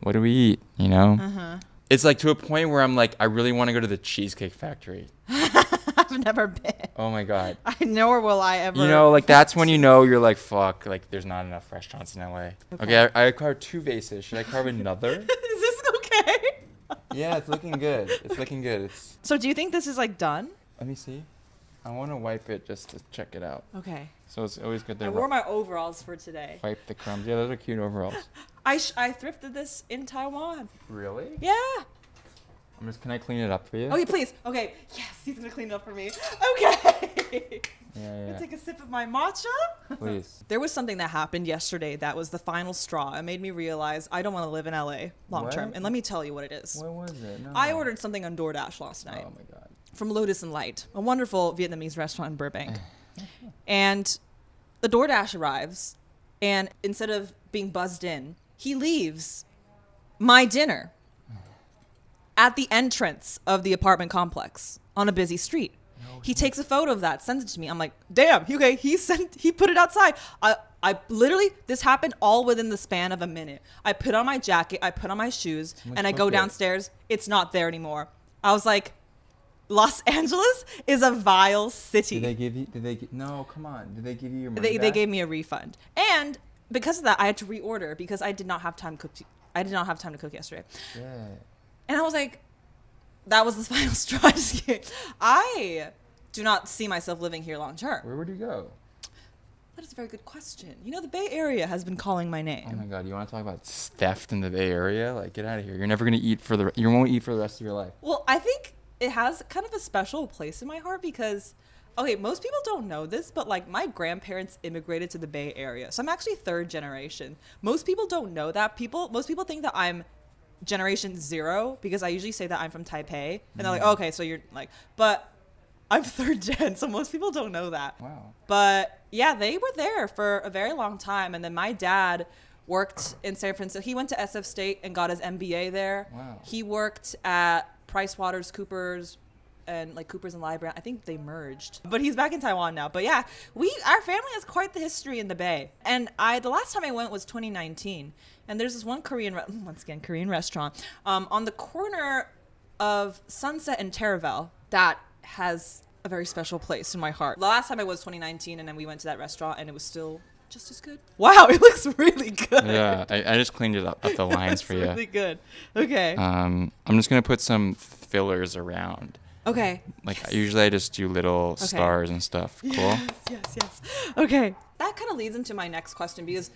what do we eat? You know? It's like to a point where I'm like, I really want to go to the Cheesecake Factory. I've never been. Oh my God. Nor will I ever. You know, like that's when you know you're like, fuck, like there's not enough restaurants in LA. Okay, I carved 2 vases. Should I carve another? Is this okay? Yeah, it's looking good. So do you think this is like done? Let me see. I want to wipe it just to check it out. Okay. So it's always good to I wore my overalls for today. wipe the crumbs. Yeah, those are cute overalls. I thrifted this in Taiwan. Really? Yeah. Can I clean it up for you? Oh, yeah, please. Okay. Yes, he's gonna clean it up for me. Okay. Yeah. Take a sip of my matcha. Please. There was something that happened yesterday that was the final straw. It made me realize I don't want to live in LA long term. What? And let me tell you what it is. What was it? No. I ordered something on DoorDash last night. Oh my God. From Lotus and Light, a wonderful Vietnamese restaurant in Burbank. And the DoorDash arrives, and instead of being buzzed in, he leaves my dinner at the entrance of the apartment complex on a busy street. He takes a photo of that, sends it to me. I'm like, damn, okay, he put it outside. I literally, this happened all within the span of a minute. I put on my jacket, I put on my shoes, and I go downstairs. It's not there anymore. I was like, Los Angeles is a vile city. No, come on. Did they give you your money They gave me a refund. And because of that, I had to reorder because I did not have time to cook yesterday. Yeah. And I was like, that was the final straw. I do not see myself living here long term. Where would you go? That is a very good question. You know, the Bay Area has been calling my name. Oh my God, you want to talk about theft in the Bay Area? Like, get out of here. You're never going to eat you won't eat for the rest of your life. Well, I think it has kind of a special place in my heart because, okay, most people don't know this, but like my grandparents immigrated to the Bay Area. So I'm actually 3rd generation. Most people don't know that. Most people think that I'm generation 0 because I usually say that I'm from Taipei. And they're like, oh, okay, so you're like, but I'm 3rd gen, so most people don't know that. Wow. But yeah, they were there for a very long time. And then my dad worked in San Francisco. He went to SF State and got his MBA there. Wow. He worked at PricewaterhouseCoopers and like Coopers and Lybrand. I think they merged. But he's back in Taiwan now. But yeah, our family has quite the history in the Bay. And the last time I went was 2019. And there's this one Korean restaurant on the corner of Sunset and Terravel that has a very special place in my heart. The last time I was 2019, and then we went to that restaurant, and it was still just as good. Wow, it looks really good. Yeah, I just cleaned it up the lines for you. Really good. Okay. I'm just gonna put some fillers around. Okay. Like usually I just do little stars and stuff. Cool. Yes. Okay. That kind of leads into my next question because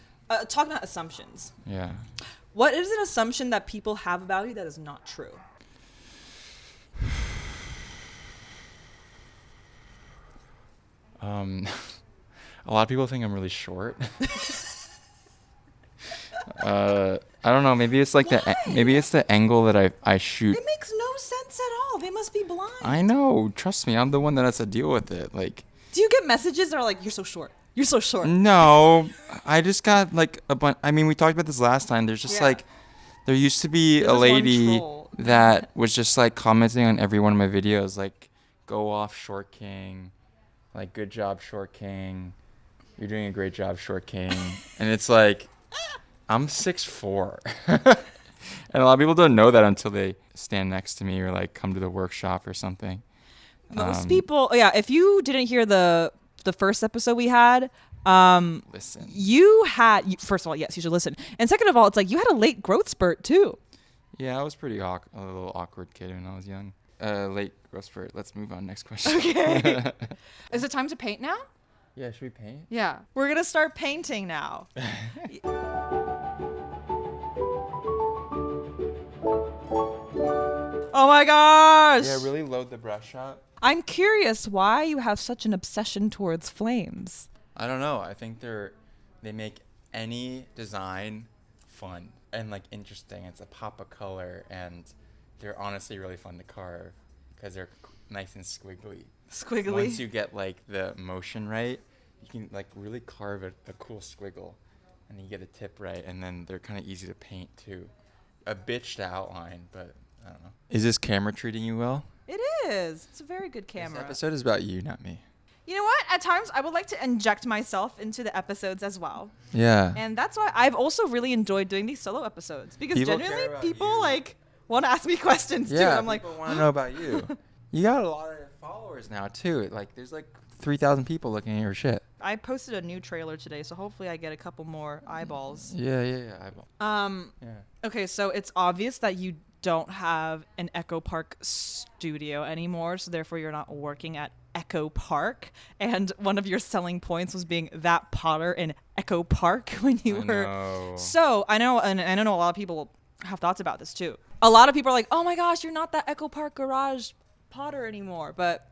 talking about assumptions. Yeah. What is an assumption that people have about you that is not true? A lot of people think I'm really short. I don't know. Maybe it's like maybe it's the angle that I shoot. It makes no sense at all. They must be blind. I know. Trust me. I'm the one that has to deal with it. Like, Do you get messages that are like, "You're so short. You're so short"? no, I just got like a bunch. I mean, we talked about this last time. There's just Yeah. like, there used to be There a was one lady troll. that was just like commenting on every one of my videos, like, go off, Short King. Like, good job, Short King. You're doing a great job, Short King. And it's like, I'm 6'4". And a lot of people don't know that until they stand next to me or like come to the workshop or something. Most people, if you didn't hear the first episode we had, Listen. first of all, yes, you should listen. And second of all, it's like you had a late growth spurt too. Yeah, I was a little awkward kid when I was young. Late growth spurt. Let's move on. Next question. Okay. Is it time to paint now? Yeah, should we paint? Yeah. We're going to start painting now. Oh my gosh. Yeah, really load the brush up. I'm curious why you have such an obsession towards flames. I don't know. I think they make any design fun and like interesting. It's a pop of color, and they're honestly really fun to carve because they're nice and squiggly. Squiggly. Once you get like the motion right, you can like really carve a cool squiggle, and you get the tip right, and then they're kind of easy to paint too. A bitch to outline, but I don't know. Is this camera treating you well? It is. It's a very good camera. This episode is about you, not me. You know what? At times, I would like to inject myself into the episodes as well. Yeah. And that's why I've also really enjoyed doing these solo episodes. Because People genuinely, care about people you. like want to ask me questions too. And I'm like, people want to know about you. You got a lot of followers now too. Like, there's like 3,000 people looking at your shit. I posted a new trailer today, so hopefully I get a couple more eyeballs. Yeah. Yeah. Okay, so it's obvious that you don't have an Echo Park studio anymore, so therefore you're not working at Echo Park. And one of your selling points was being that potter in Echo Park when you were. Know. So I know, and I know a lot of people have thoughts about this too. A lot of people are like, "Oh my gosh, you're not that Echo Park garage potter anymore." But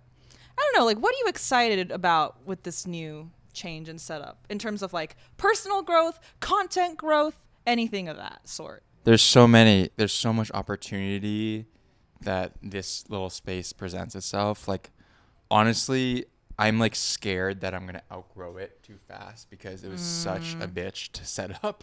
I don't know, like, what are you excited about with this new change and setup in terms of like personal growth, content growth, anything of that sort? There's so much opportunity that this little space presents itself. Like, honestly, I'm like scared that I'm going to outgrow it too fast because it was such a bitch to set up.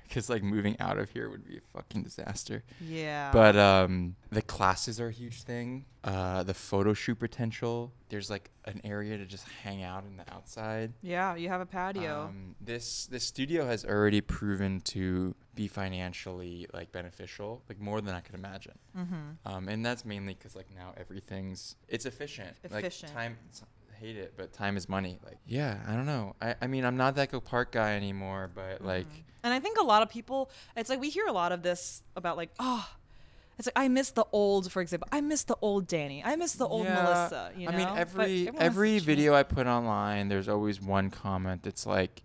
Because like moving out of here would be a fucking disaster. Yeah. But the classes are a huge thing. The photo shoot potential. There's like an area to just hang out in the outside. Yeah, you have a patio. This studio has already proven to be financially like beneficial, like more than I could imagine. And that's mainly because like now it's efficient. Like time, hate it, but time is money. Like, yeah, I don't know. I mean, I'm not that Echo Park guy anymore, but like. And I think a lot of people, it's like we hear a lot of this about like, oh, it's like I miss the old, for example. I miss the old Danny. I miss the old Melissa. You know? I mean, every video I put online, there's always one comment that's like,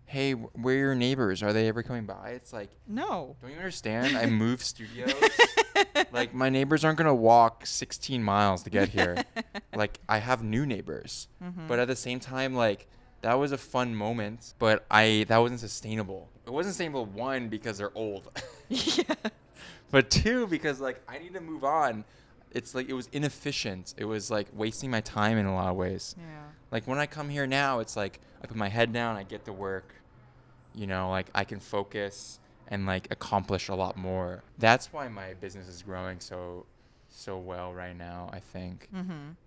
"Hey, where are your neighbors? Are they ever coming by?" It's like, no. don't you understand? I moved studios. Like, my neighbors aren't gonna walk 16 miles to get here. Like, I have new neighbors, but at the same time, like, that was a fun moment, but that wasn't sustainable. It wasn't sustainable, one, because they're old. Yeah. But two, because like I need to move on. It's like it was inefficient. It was like wasting my time in a lot of ways. Yeah. Like when I come here now, it's like I put my head down, I get to work. You know, like I can focus and like accomplish a lot more. That's why my business is growing so well right now, I think.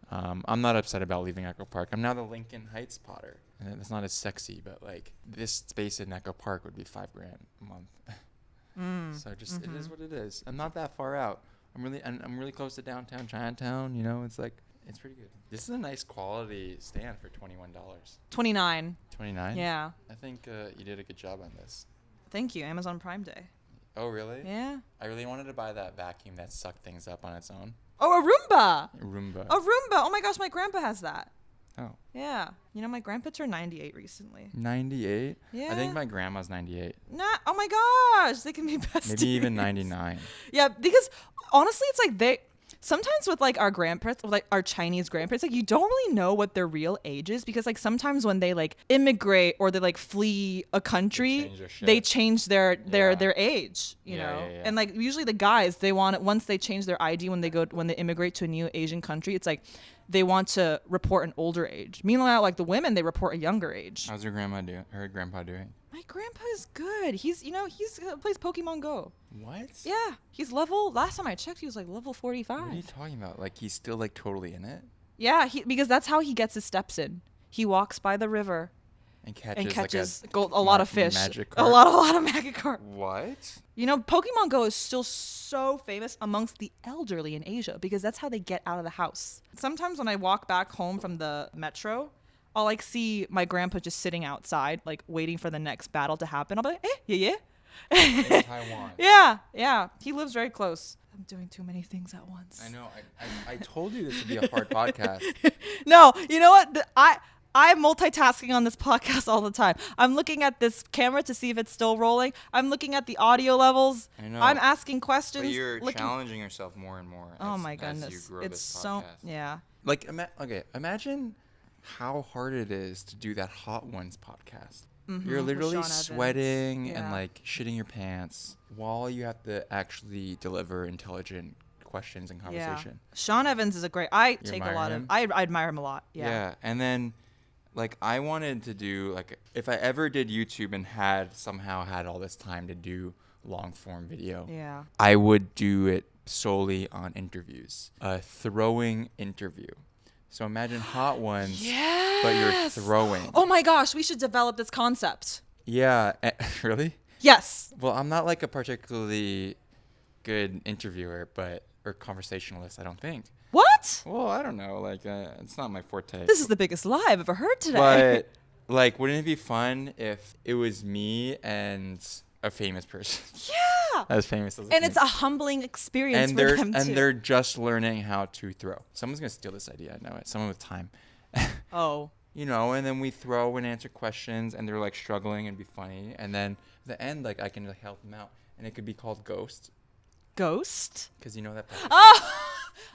I'm not upset about leaving Echo Park. I'm now the Lincoln Heights potter. And it's not as sexy, but like this space in Echo Park would be $5,000 a month. So just it is what it is. I'm not that far out. I'm really close to downtown Chinatown. You know, it's like it's pretty good. This is a nice quality stand for $21. 29. 29. Yeah. I think you did a good job on this. Thank you. Amazon Prime Day. Oh really? Yeah. I really wanted to buy that vacuum that sucked things up on its own. Oh, a Roomba. Roomba. A Roomba. Oh my gosh, my grandpa has that. Oh. Yeah. You know, my grandpa turned 98 recently. 98? Yeah. I think my grandma's 98. Oh my gosh, they can be besties. Maybe even 99. Yeah, because honestly, it's like sometimes with like our grandparents, like our Chinese grandparents, like you don't really know what their real age is, because like sometimes when they like immigrate or they like flee a country, they change their age, you know. And like usually the guys, they want it once they change their ID when they immigrate to a new Asian country, it's like they want to report an older age. Meanwhile, like the women, they report a younger age. How's your grandma doing? Her grandpa doing? My grandpa is good. He's plays Pokemon Go. What? Yeah, he's level. Last time I checked, he was like level 45. What are you talking about? Like he's still like totally in it? Yeah, because that's how he gets his steps in. He walks by the river and catches like a lot of fish. Magikarp. A lot of Magikarp. What? You know, Pokemon Go is still so famous amongst the elderly in Asia because that's how they get out of the house. Sometimes when I walk back home from the metro, I'll like see my grandpa just sitting outside, like waiting for the next battle to happen. I'll be like, yeah. In Taiwan. Yeah. He lives very close. I'm doing too many things at once. I know. I told you this would be a hard podcast. No, you know what? I'm multitasking on this podcast all the time. I'm looking at this camera to see if it's still rolling. I'm looking at the audio levels. I know. I'm asking questions. But you're challenging yourself more and more. Oh my goodness. As you grow It's this podcast. so, yeah. Like, imagine how hard it is to do that Hot Ones podcast. Mm-hmm. You're With literally Sean Evans. sweating and Yeah. like shitting your pants while you have to actually deliver intelligent questions and conversation. Yeah. Sean Evans is a great. I admire him a lot. Yeah. And then like I wanted to do like if I ever did YouTube and somehow had all this time to do long form video. Yeah. I would do it solely on interviews. A throwing interview. So imagine Hot Ones, but you're throwing. Oh my gosh, we should develop this concept. Yeah, really? Yes. Well, I'm not like a particularly good interviewer, or conversationalist, I don't think. What? Well, I don't know. Like, it's not my forte. This is the biggest lie I've ever heard today. But, like, wouldn't it be fun if it was me and a famous person? Yeah. As famous as And it's a humbling experience for them too. And they're just learning how to throw. Someone's going to steal this idea. I know it. Someone with time. Oh. You know, and then we throw and answer questions, and they're, like, struggling and be funny. And then at the end, like, I can like, help them out. And it could be called Ghost. Ghost? Because you know that. Oh,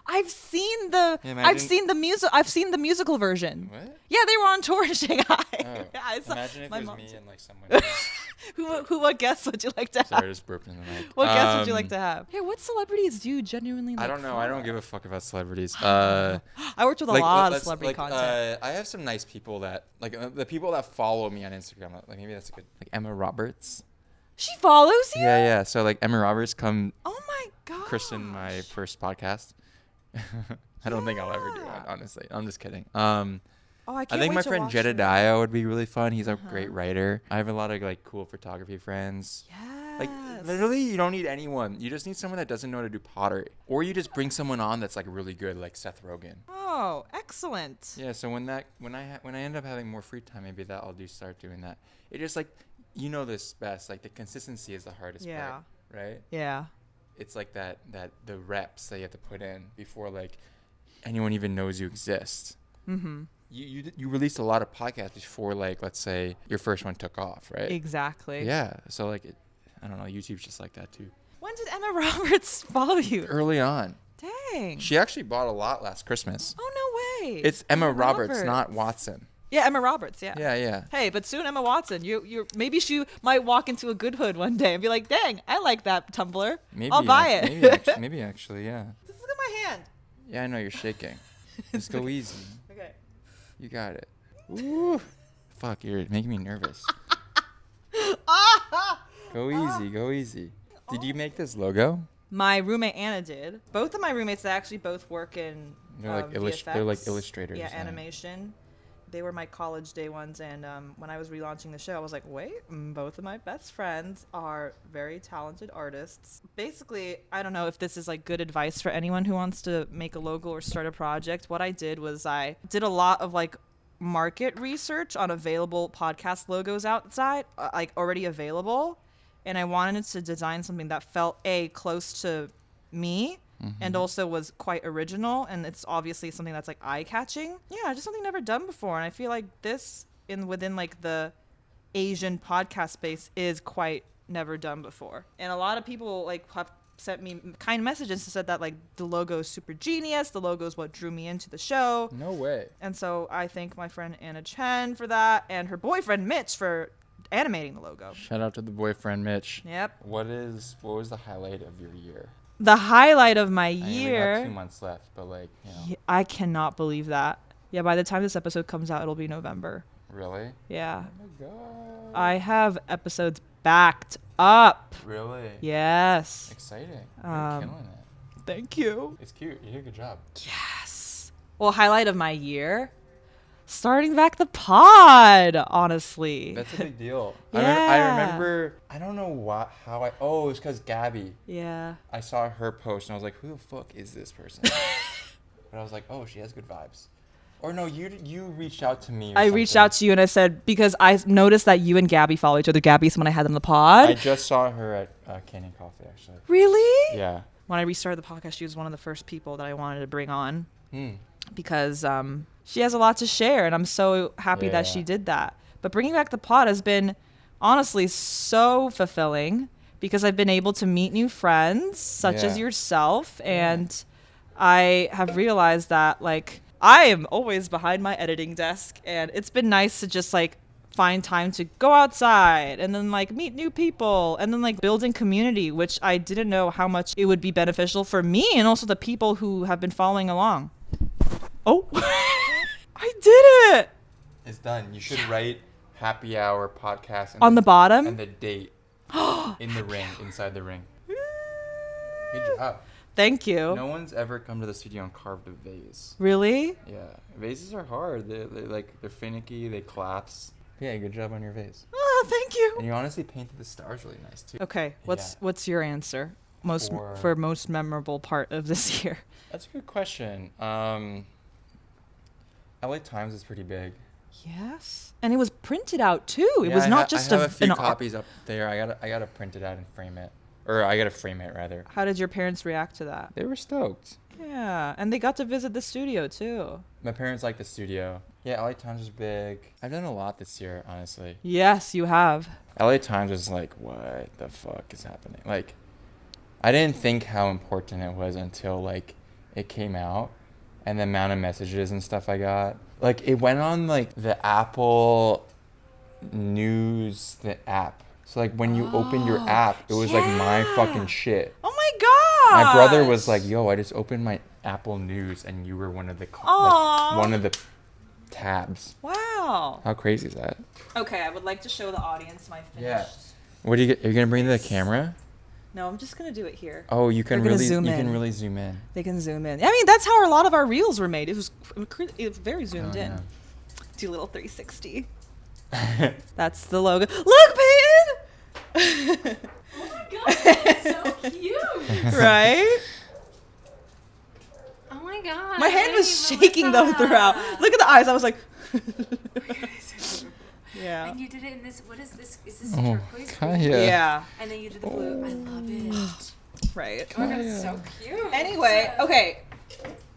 I've seen the the musical version. What? Yeah, they were on tour in Shanghai. Oh. Yeah, Imagine if my it was mom me said- and like someone. What guests would you like to have? Sorry, I just burped in the mic. What guests would you like to have? Yeah, what celebrities do you genuinely like? I don't know. I don't give a fuck about celebrities. I worked with a lot of celebrity content. I have some nice people that like the people that follow me on Instagram. Like maybe that's a good. Like Emma Roberts. She follows you? Yeah. So like Emma Roberts, come Oh my god. christen my first podcast. I don't think I'll ever do it, honestly. I'm just kidding. Oh, I I can't think wait my to friend watch Jedediah would be really fun. He's a great writer. I have a lot of like cool photography friends. Yes. Like literally, you don't need anyone. You just need someone that doesn't know how to do pottery, or you just bring someone on that's like really good, like Seth Rogen. Oh, excellent. Yeah. So when I end up having more free time, maybe I'll start doing that. It just like you know this best. Like the consistency is the hardest part, right? Yeah. It's like that the reps that you have to put in before like anyone even knows you exist. Mm-hmm. You released a lot of podcasts before, like, let's say your first one took off, right? Exactly. Yeah. So, like, I don't know. YouTube's just like that, too. When did Emma Roberts follow you? Early on. Dang. She actually bought a lot last Christmas. Oh, no way. It's Emma Roberts, not Watson. Yeah, Emma Roberts, yeah. Yeah. Hey, but soon Emma Watson, maybe she might walk into a good hood one day and be like, dang, I like that Tumblr. I'll buy it. Maybe actually, yeah. Just look at my hand. Yeah, I know you're shaking. Just go easy. Okay. You got it. Ooh. Fuck, you're making me nervous. Go easy. Did you make this logo? My roommate Anna did. Both of my roommates, they actually both work in They're like VFX. they're like illustrators. Yeah, animation. They were my college day ones, and when I was relaunching the show, I was like, wait, both of my best friends are very talented artists. Basically, I don't know if this is like good advice for anyone who wants to make a logo or start a project. What I did was I did a lot of like market research on available podcast logos outside, like already available, and I wanted to design something that felt close to me. And also was quite original, and it's obviously something that's like eye-catching. Yeah, just something never done before, and I feel like this within like the Asian podcast space is quite never done before. And a lot of people like have sent me kind messages and said that like the logo is super genius. The logo is what drew me into the show. No way. And so I thank my friend Anna Chen for that, and her boyfriend Mitch for animating the logo. Shout out to the boyfriend, Mitch. Yep. What was the highlight of your year? The highlight of my I mean, we year. have 2 months left, but like, you know. Yeah, I cannot believe that. Yeah, by the time this episode comes out, it'll be November. Really? Yeah. Oh my god. I have episodes backed up. Really? Yes. Exciting. You're killing it. Thank you. It's cute. You did a good job. Yes. Well, highlight of my year, starting back the pod, honestly. That's a big deal. Yeah. I remember, I don't know it was because Gabby. Yeah. I saw her post and I was like, who the fuck is this person? But I was like, oh, she has good vibes. Or no, you reached out to me. I reached out to you and I said, because I noticed that you and Gabby follow each other. Gabby's someone I had on the pod. I just saw her at Canyon Coffee, actually. Really? Yeah. When I restarted the podcast, she was one of the first people that I wanted to bring on Hmm. because she has a lot to share, and I'm so happy that she did that. But bringing back the pod has been honestly so fulfilling because I've been able to meet new friends such as yourself, and I have realized that like I am always behind my editing desk, and it's been nice to just like find time to go outside and then like meet new people and then like building community, which I didn't know how much it would be beneficial for me and also the people who have been following along. Oh, I did it. It's done. You should write happy hour podcast On the bottom? and the date in the ring, inside the ring. Good job. Thank you. No one's ever come to the studio and carved a vase. Really? Yeah, vases are hard. They're finicky. They collapse. Yeah, good job on your vase. Oh, thank you. And you honestly painted the stars really nice too. Okay, what's your answer? For most memorable part of this year. That's a good question. LA Times is pretty big. Yes, and it was printed out too. It was not just I have a few copies up there. I gotta print it out and frame it, or I gotta frame it rather. How did your parents react to that? They were stoked. Yeah, and they got to visit the studio too. My parents like the studio. Yeah, LA Times is big. I've done a lot this year, honestly. Yes, you have. LA Times was like, what the fuck is happening? Like, I didn't think how important it was until like it came out, and the amount of messages and stuff I got. Like, it went on like the Apple News, the app. So like when you opened your app, it was like my fucking shit. Oh my god! My brother was like, "Yo, I just opened my Apple News, and you were one of the one of the tabs." Wow. How crazy is that? Okay, I would like to show the audience my finished. Yeah. What do you get? Are you gonna bring the camera? No, I'm just gonna do it here. Oh, you can We're gonna really zoom you in. can really zoom in. They can zoom in. I mean, that's how a lot of our reels were made. It was very zoomed in. Yeah. Do a little 360. That's the logo. Look, Peyton! Oh my god, that's so cute. Right? Oh my god. My hand was Hey, shaking though Melissa. throughout. Look at the eyes. I was like, yeah. And you did it in this. What is this? Is this Oh, turquoise? Kaya. Yeah. And then you did the blue. I love it. Right. Oh my god, it's so cute. Anyway, okay.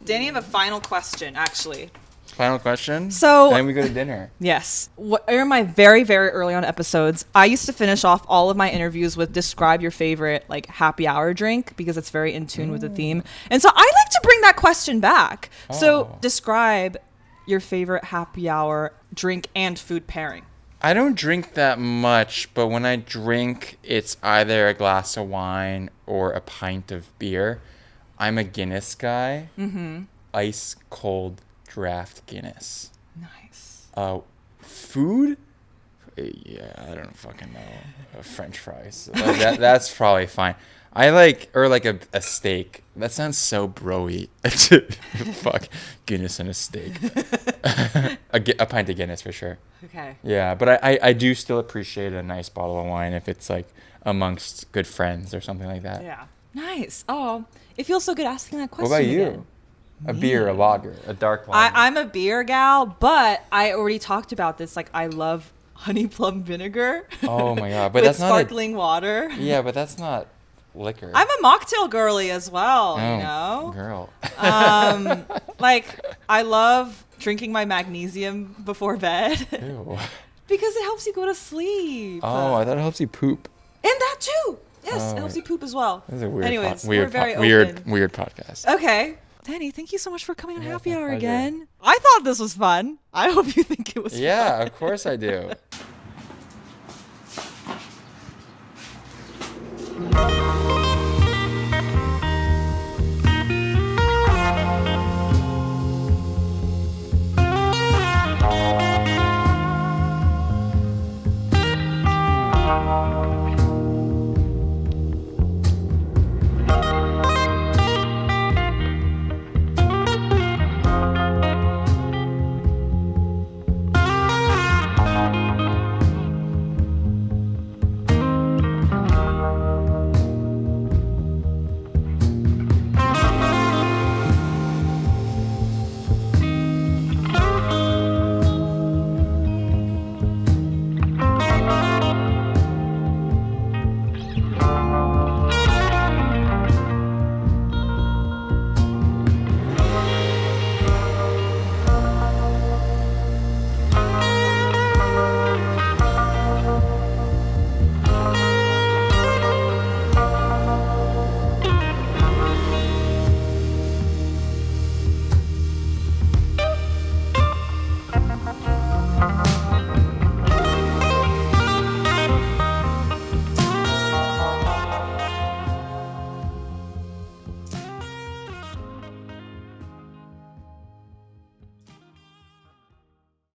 Danny, I have a final question, actually. Final question. So- then we go to dinner. Yes. In my very, very early on episodes, I used to finish off all of my interviews with describe your favorite like happy hour drink because it's very in tune with the theme. And so I like to bring that question back. So Oh. describe your favorite happy hour drink and food pairing. I don't drink that much, but when I drink, it's either a glass of wine or a pint of beer. I'm a Guinness guy. Mm-hmm. Ice cold draft Guinness. Nice. Food? Yeah, I don't fucking know. French fries. That's probably fine. I like, or like a steak. That sounds so bro-y. Fuck. Guinness and a steak. A pint of Guinness for sure. Okay. Yeah, but I do still appreciate a nice bottle of wine if it's like amongst good friends or something like that. Yeah. Nice. Oh, it feels so good asking that question. What about you? again. A beer, a lager, a dark lager. I'm a beer gal, but I already talked about this. Like, I love honey plum vinegar. Oh my god, but with that's not sparkling water. Yeah, but that's not liquor. I'm a mocktail girly as well, Oh, you know? girl. Like, I love drinking my magnesium before bed Ew. because it helps you go to sleep. Oh, I thought it helps you poop. And that too. Yes, it helps you poop as well. This is a weird, Anyways, weird, we're very weird podcast. Okay. Danny, thank you so much for coming on Yeah, Happy it's my Hour pleasure. again. I thought this was fun. I hope you think it was fun. Yeah, of course I do.